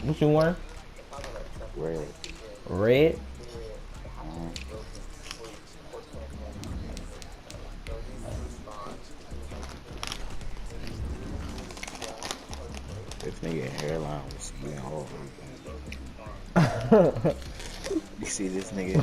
What you want? Red. Red? This nigga hairline was getting hard. You see this nigga?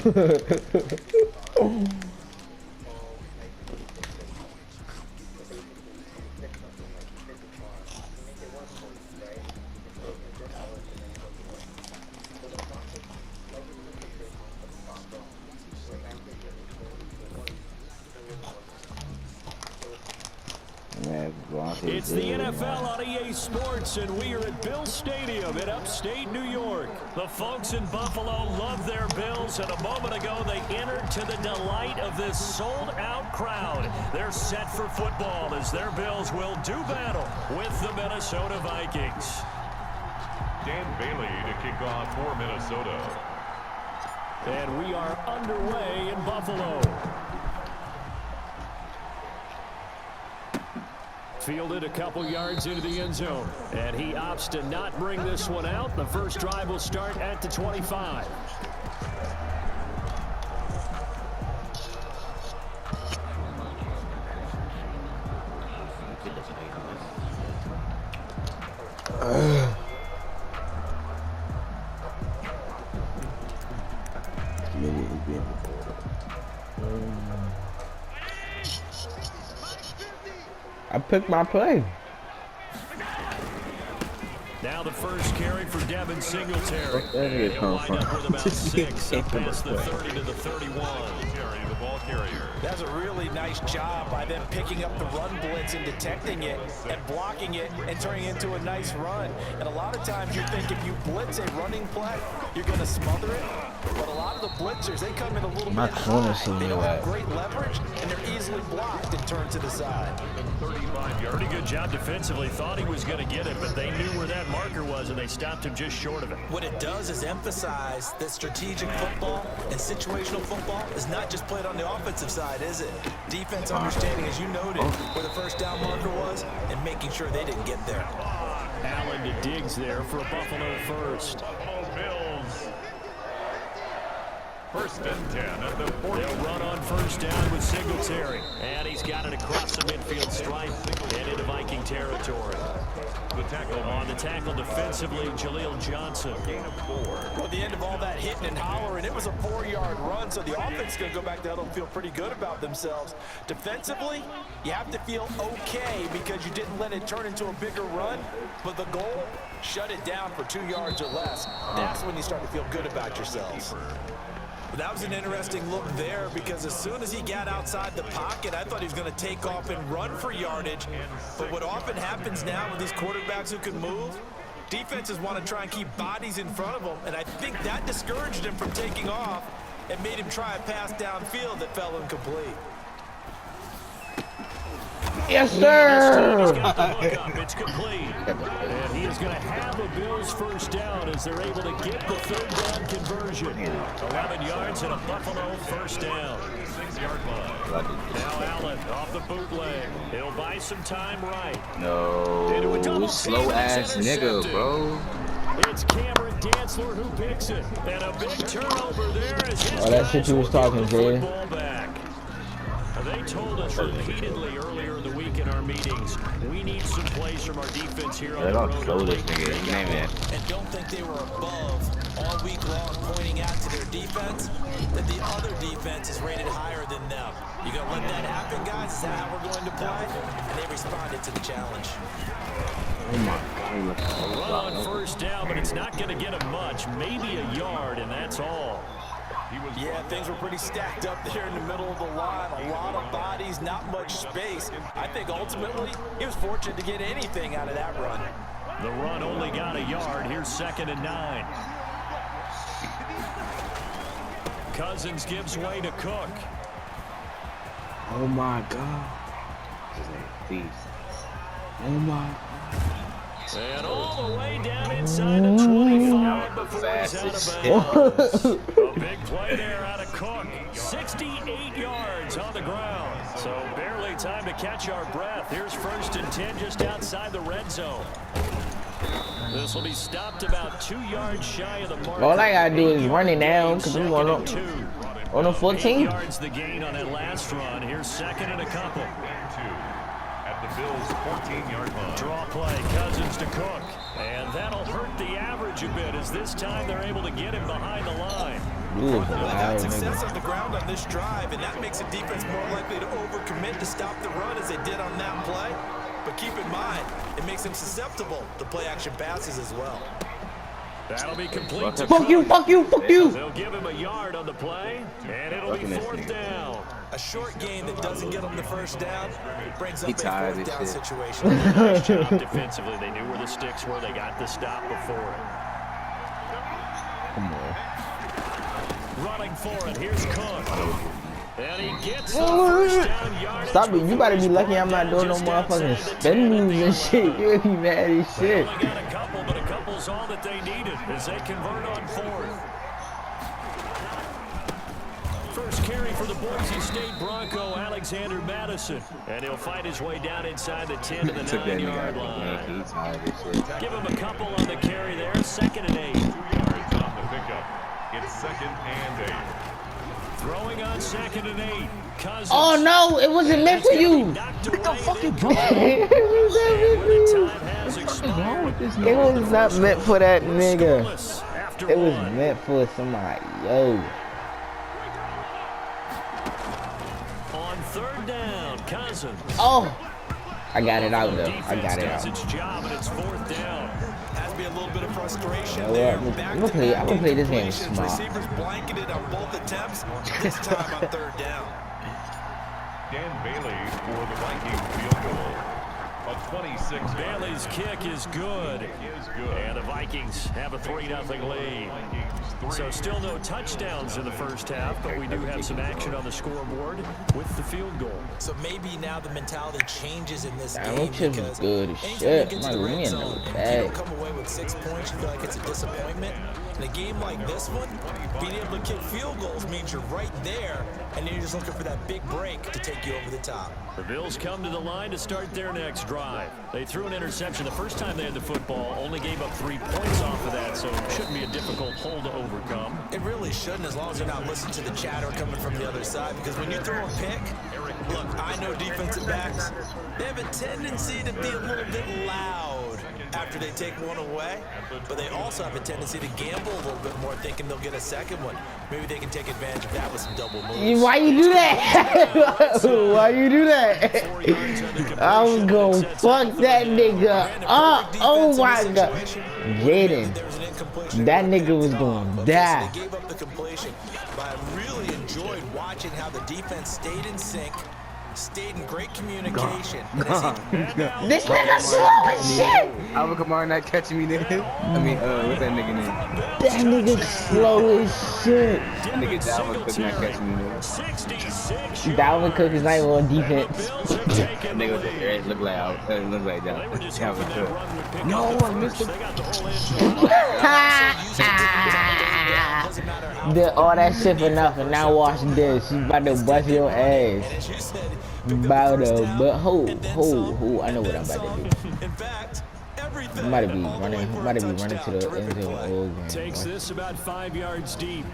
It's the NFL on EA Sports, and we are at Bills Stadium in upstate New York. The folks in Buffalo love their Bills, and a moment ago they entered to the delight of this sold-out crowd. They're set for football as their Bills will do battle with the Minnesota Vikings. Dan Bailey to kick off for Minnesota. And we are underway in Buffalo. Fielded a couple yards into the end zone. And he opts to not bring this one out. The first drive will start at the 25. I picked my play. Now the first carry for Devin Singletary. He'll wind up with about 6 up past the 30 to the 31. The ball carrier. That's a really nice job by them picking up the run blitz and detecting it and blocking it and turning it into a nice run. And a lot of times you think if you blitz a running play, you're going to smother it. But a lot of the blitzers, they come in a little bit high. They don't have great leverage, and they're easily blocked and turned to the side. 35 yards. Pretty good job defensively. Thought he was going to get it, but they knew where that marker was, and they stopped him just short of it. What it does is emphasize that strategic football and situational football is not just played on the offensive side, is it? Defense understanding, as you noted, where the first down marker was and making sure they didn't get there. Allen to Diggs there for a Buffalo first. Buffalo Bills. First and 10 at the 40. They'll run on first down with Singletary. And he's got it across the midfield stripe and into Viking territory. The tackle on the tackle defensively, Jaleel Johnson. Gain of 4. Well, at the end of all that hitting and hollering, it was a 4-yard run, so the offense is going to go back to huddle and feel pretty good about themselves. Defensively, you have to feel okay because you didn't let it turn into a bigger run, but the goal, shut it down for 2 yards or less. That's when you start to feel good about yourselves. But that was an interesting look there because as soon as he got outside the pocket, I thought he was going to take off and run for yardage. But what often happens now with these quarterbacks who can move, defenses want to try and keep bodies in front of them, and I think that discouraged him from taking off and made him try a pass downfield that fell incomplete. Yes, sir. It's complete. And he is going to have a Bills first down as they're able to get the third down conversion. 11 yards and a Buffalo first down. 6-yard line. Now Allen off the bootleg. He'll buy some time right. No, slow ass nigga, bro. It's Cameron Dantzler who picks it. And a big turnover there as his that shit you was talking, Jay. They told us repeatedly earlier in the week in our meetings, we need some plays from our defense here on the road. Slow this nigga. Name it. And don't think they were above all week long pointing out to their defense that the other defense is rated higher than them. You gonna let that happen, guys? Is that how we're going to play? And they responded to the challenge. Oh my God. Run on first down, but it's not going to get him much. Maybe a yard, and that's all. Yeah, things were pretty stacked up there in the middle of the line. A lot of bodies, not much space. I think ultimately he was fortunate to get anything out of that run. The run only got a yard. Here's 2nd and 9. Cousins gives way to Cook. Oh my God. Please. Oh my. And all the way down inside the 25 before he's out of bounds. A big play there out of Cook. 68 yards on the ground. So barely time to catch our breath. Here's 1st and 10 just outside the red zone. This will be stopped about 2 yards shy of the mark. All I gotta do is run it down because I'm going on a 8 14. yards the gain on that last run. Here's second and a couple. At the Bills' 14-yard line. Draw play, Cousins to Cook. And that'll hurt the average a bit as this time they're able to get him behind the line. You was a Well, they wild got success nigga. on the ground on this drive, and that makes a defense more likely to overcommit to stop the run as they did on that play. But keep in mind, it makes them susceptible to play-action passes as well. That'll be complete to Fuck you, Cook. fuck you, fuck you. They'll give him a yard on the play, and it'll be fourth down. A short gain that doesn't get them the first down brings up He a tired fourth of down shit. situation. Nice job defensively. They knew where the sticks were. They got the stop before it. Come on. Running for it. Here's Cook. And he gets the first down yardage. Stop it. You better be lucky I'm not doing no Just motherfucking outside the spin 10. moves and shit. You'll be mad as They shit. only got a couple, but a couple's all that they needed as they convert on fourth. First carry for the Boise State Bronco, Alexander Madison. And he'll fight his way down inside the 10 to the Took that 9-yard nigga out. line. He's tired of shit. Give him a couple on the carry there. Second and 8. 2 yards on the pickup. It's second and 8. Throwing on second and 8. Cousins. Oh no, it wasn't meant for you. Knocked away. It The time has expired. was not meant for that nigga. Scoreless after It was one. meant for somebody. Yo. On third down, Cousins. Oh. I got it out though. I got it Defense does out. its job, and it's fourth down. Has to be a little bit of frustration You know there. what? Back I'm gonna to play- back I'm gonna play this game incompletions. smart. Receivers blanketed on both attempts. This time on third down. Dan Bailey for the Vikings field goal. A 26. Bailey's kick is good. Is good. And the Vikings have a 3-0 lead. So still no touchdowns in the first half, but we do have some action on the scoreboard with the field goal. So maybe now the mentality changes in this Damn, game them chips because was good as anytime shit. you get My to the red ring zone, was if you bad. don't come away with 6 points, you feel like it's a disappointment. In a game like this one, being able to kick field goals means you're right there, and then you're just looking for that big break to take you over the top. The Bills come to the line to start their next drive. They threw an interception the first time they had the football, only gave up 3 points off of that, so it shouldn't be a difficult hole to overcome. It really shouldn't, as long as you're not listening to the chatter coming from the other side, because when you throw a pick, look, I know defensive backs, they have a tendency to be a little bit loud after they take one away, but they also have a tendency to gamble a little bit more, thinking they'll get a second one. Maybe they can take advantage of that with some double moves. Why you do that? Why you do that? I was gonna fuck that nigga up. Oh my god. Jaden, that nigga was gonna die. They gave up the completion, but I really enjoyed watching how the defense stayed in sync, stayed in great communication. This nigga slow as shit. Alvin Kamara not catching me, nigga. I mean, what's that nigga name? That nigga slow as shit. That nigga Dalvin Cook not catching me, nigga. 66 Dalvin Cook is not even on defense. That nigga was there. It looked like look like They that. were just Dalvin hoping that Cook. run would pick No, up I missed first. it. They got the whole engine. Did all that shit for nothing. Now watch this. She's about to bust your ass. As you said, About to, but who? I know what I'm about to do. in fact, everything. I'm about to be all the way running. for I'm a about to be running to touchdown. the Terrific end zone play. all game. Takes this about 5 yards deep.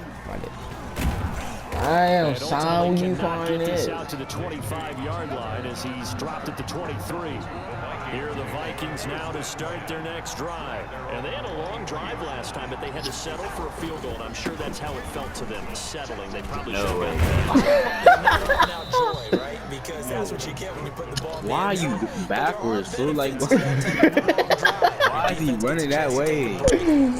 I am And sound ultimately you cannot find get this it. out to the 25-yard line as he's dropped at the 23. Here are the Vikings now to start their next drive. And they had a long drive last time, but they had to settle for a field goal, and I'm sure that's how it felt to them, settling. They probably should have got that. Now joy, right? Because that's what you get when you put the ball in the Why are end you zone. backwards, fool? Like, Benefits to that type of long drive. why is he running that way?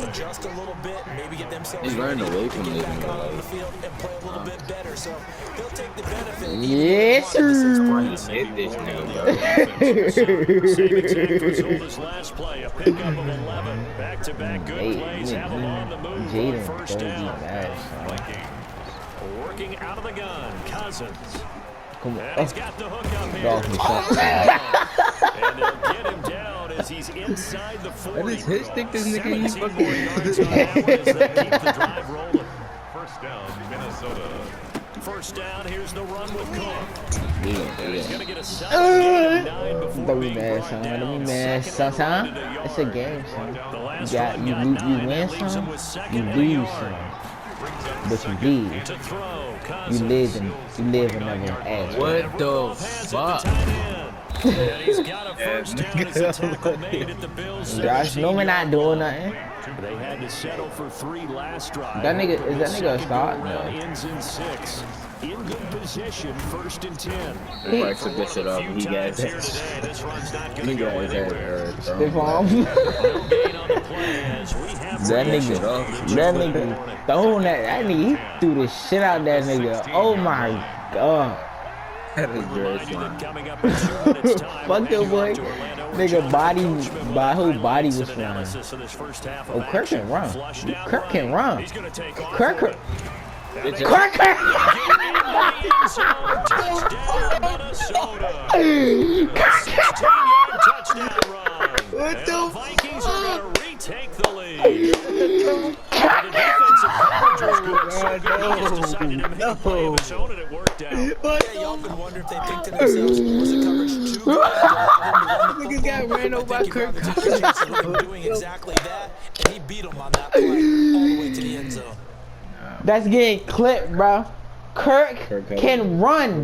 Adjust a little bit, maybe get themselves He's running ready away to from get this back out nigga. on the field and play a little bit better. So they'll take the benefit. Yes, sir. Hit this nigga, Same exact result as last play, a pickup of 11. Back-to-back good plays have them on the move for a Jaden first Cody down. bad, Working out of the gun, Cousins. Come And he's on. got the hook up here. Dog me And they'll get him down as he's inside the 40. That is his stick, this nigga, you 17 fucking- more yards on that one as they keep the drive rolling. First down, Minnesota. first down. Here's the run with Cook. He's going to get a second gain of 9 before Don't be being mad, brought son. down. Don't be mad, Second son. and run It's into a yard. game, son. The last You one got 9. win That leaves him some, with second you and a lose yard. some. But you live. To throw, You live and never ask. What the fuck? And he's got a first down as a tackle made at the Bills. Josh Newman not doing nothing. They had to settle for 3 last drive. That nigga, is that nigga a start? Round No. ends in 6. In good position, 1st and 10. If I took this shit up, he got Here it. today, this run's not going He to go got his anywhere. Stiff arm. No gain on the play as we have That possession. nigga throwing that nigga, he threw the shit out that nigga. Oh my god. That is very Remind you smart. that coming up in 2 minutes' time, Fuck we'll that boy. head to Orlando with Nigga John body, Coachman by whole with body highlights was and flying. analysis of this first half of Oh, Kirk action. can run. Flushed out Kirk can run. He's gonna take off Kirk, with it. Kirk, Kirk. Touchdown, Minnesota. 16-yard touchdown run. What the Vikings are going to retake the lead. The defensive coverage was good, so good. He just decided to make a play of his own, and it worked out. Yeah, you often wonder if they think to themselves, was the coverage too good? Nigga got ran over by Kirk Doing exactly that, and he beat him on that play all the way to the end zone. That's getting clipped, bro. Kirk can run.